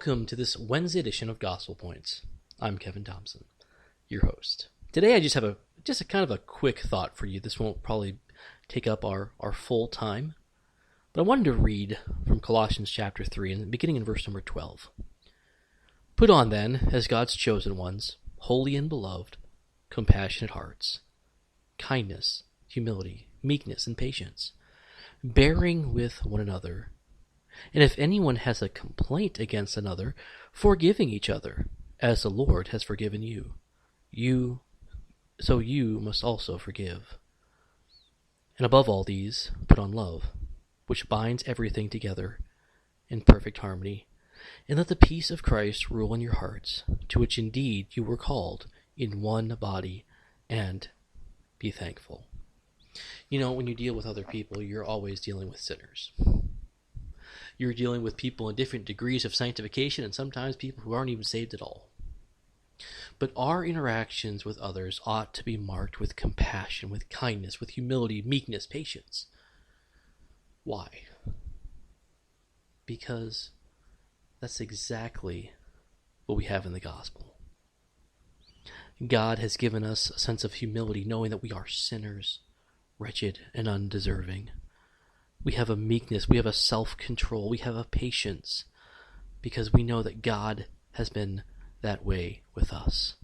Welcome to this Wednesday edition of Gospel Points. I'm Kevin Thompson, your host. Today I just have a kind of a quick thought for you. This won't probably take up our full time, but I wanted to read from Colossians chapter 3, and beginning in verse number 12. Put on then, as God's chosen ones, holy and beloved, compassionate hearts, kindness, humility, meekness, and patience, bearing with one another. And if anyone has a complaint against another, forgiving each other, as the Lord has forgiven you. So you must also forgive. And above all these, put on love, which binds everything together in perfect harmony. And let the peace of Christ rule in your hearts, to which indeed you were called in one body, and be thankful. You know, when you deal with other people, you're always dealing with sinners. You're dealing with people in different degrees of sanctification, and sometimes people who aren't even saved at all. But our interactions with others ought to be marked with compassion, with kindness, with humility, meekness, patience. Why? Because that's exactly what we have in the gospel. God has given us a sense of humility, knowing that we are sinners, wretched and undeserving. We have a meekness, we have a self-control, we have a patience, because we know that God has been that way with us.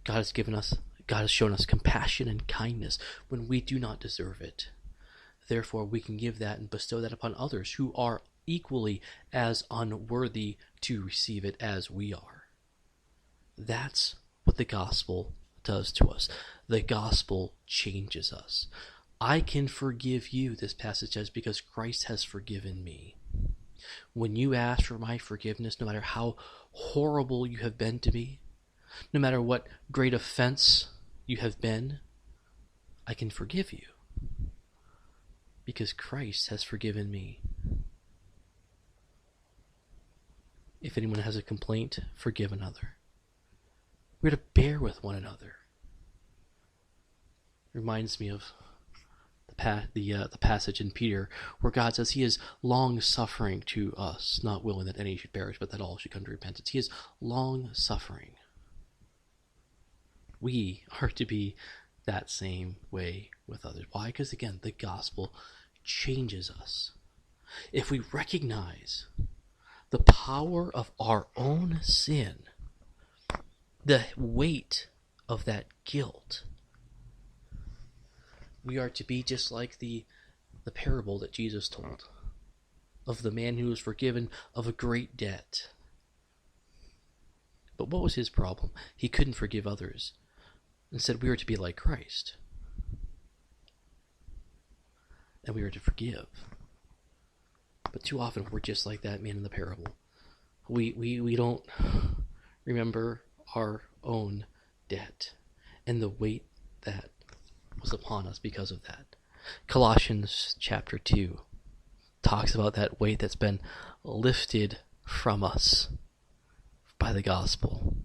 God has shown us compassion and kindness when we do not deserve it. Therefore, we can give that and bestow that upon others who are equally as unworthy to receive it as we are. That's what the gospel does to us. The gospel changes us. I can forgive you, this passage says, because Christ has forgiven me. When you ask for my forgiveness, no matter how horrible you have been to me, no matter what great offense you have been, I can forgive you because Christ has forgiven me. If anyone has a complaint, forgive another. We're to bear with one another. It reminds me of the passage in Peter where God says he is long-suffering to us, not willing that any should perish, but that all should come to repentance. He is long-suffering. We are to be that same way with others. Why? Because again, the gospel changes us. If we recognize the power of our own sin, the weight of that guilt, we are to be just like the parable that Jesus told of the man who was forgiven of a great debt. But what was his problem? He couldn't forgive others. Instead, we are to be like Christ. And we are to forgive. But too often, we're just like that man in the parable. We don't remember our own debt and the weight that was upon us because of that. Colossians chapter 2 talks about that weight that's been lifted from us by the gospel.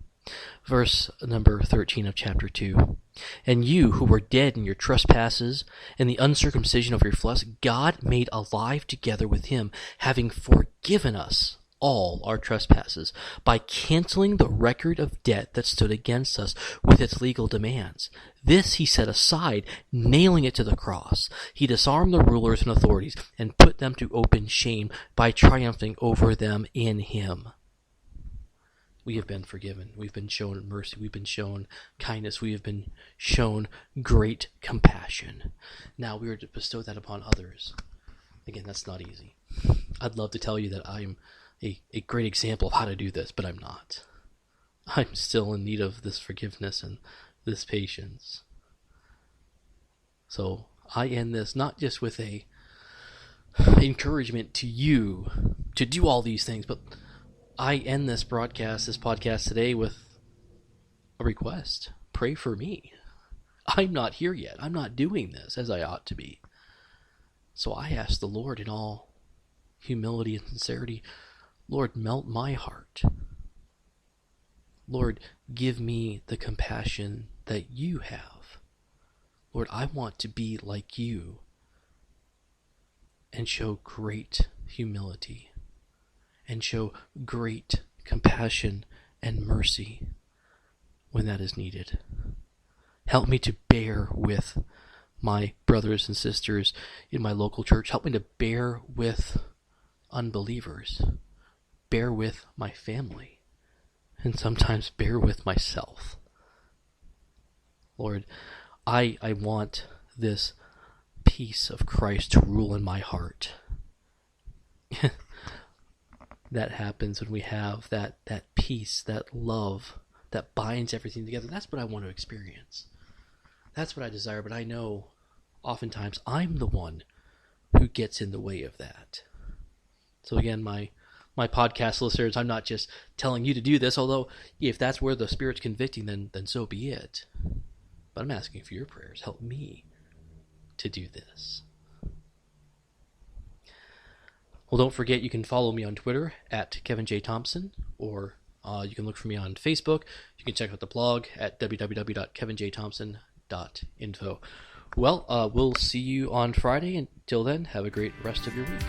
Verse number 13 of chapter 2. And you who were dead in your trespasses and the uncircumcision of your flesh, God made alive together with him, having forgiven us all our trespasses by canceling the record of debt that stood against us with its legal demands. This he set aside, nailing it to the cross. He disarmed the rulers and authorities and put them to open shame by triumphing over them in him. We have been forgiven. We've been shown mercy. We've been shown kindness. We have been shown great compassion. Now we are to bestow that upon others. Again, that's not easy. I'd love to tell you that I'm a great example of how to do this, but I'm not. I'm still in need of this forgiveness and this patience. So I end this not just with a encouragement to you to do all these things, but I end this podcast today with a request. Pray for me. I'm not here yet. I'm not doing this as I ought to be. So I ask the Lord in all humility and sincerity, Lord, melt my heart. Lord, give me the compassion that you have. Lord, I want to be like you and show great humility and show great compassion, and mercy when that is needed. Help me to bear with my brothers and sisters in my local church. Help me to bear with unbelievers. Bear with my family. And sometimes bear with myself. Lord, I want this peace of Christ to rule in my heart. That happens when we have that peace, that love, that binds everything together. That's what I want to experience. That's what I desire, but I know oftentimes I'm the one who gets in the way of that. So again, my podcast listeners, I'm not just telling you to do this, although if that's where the Spirit's convicting, then so be it. But I'm asking for your prayers. Help me to do this. Well, don't forget you can follow me on Twitter at Kevin J. Thompson, or you can look for me on Facebook. You can check out the blog at www.kevinjthompson.info. Well, we'll see you on Friday. Until then, have a great rest of your week.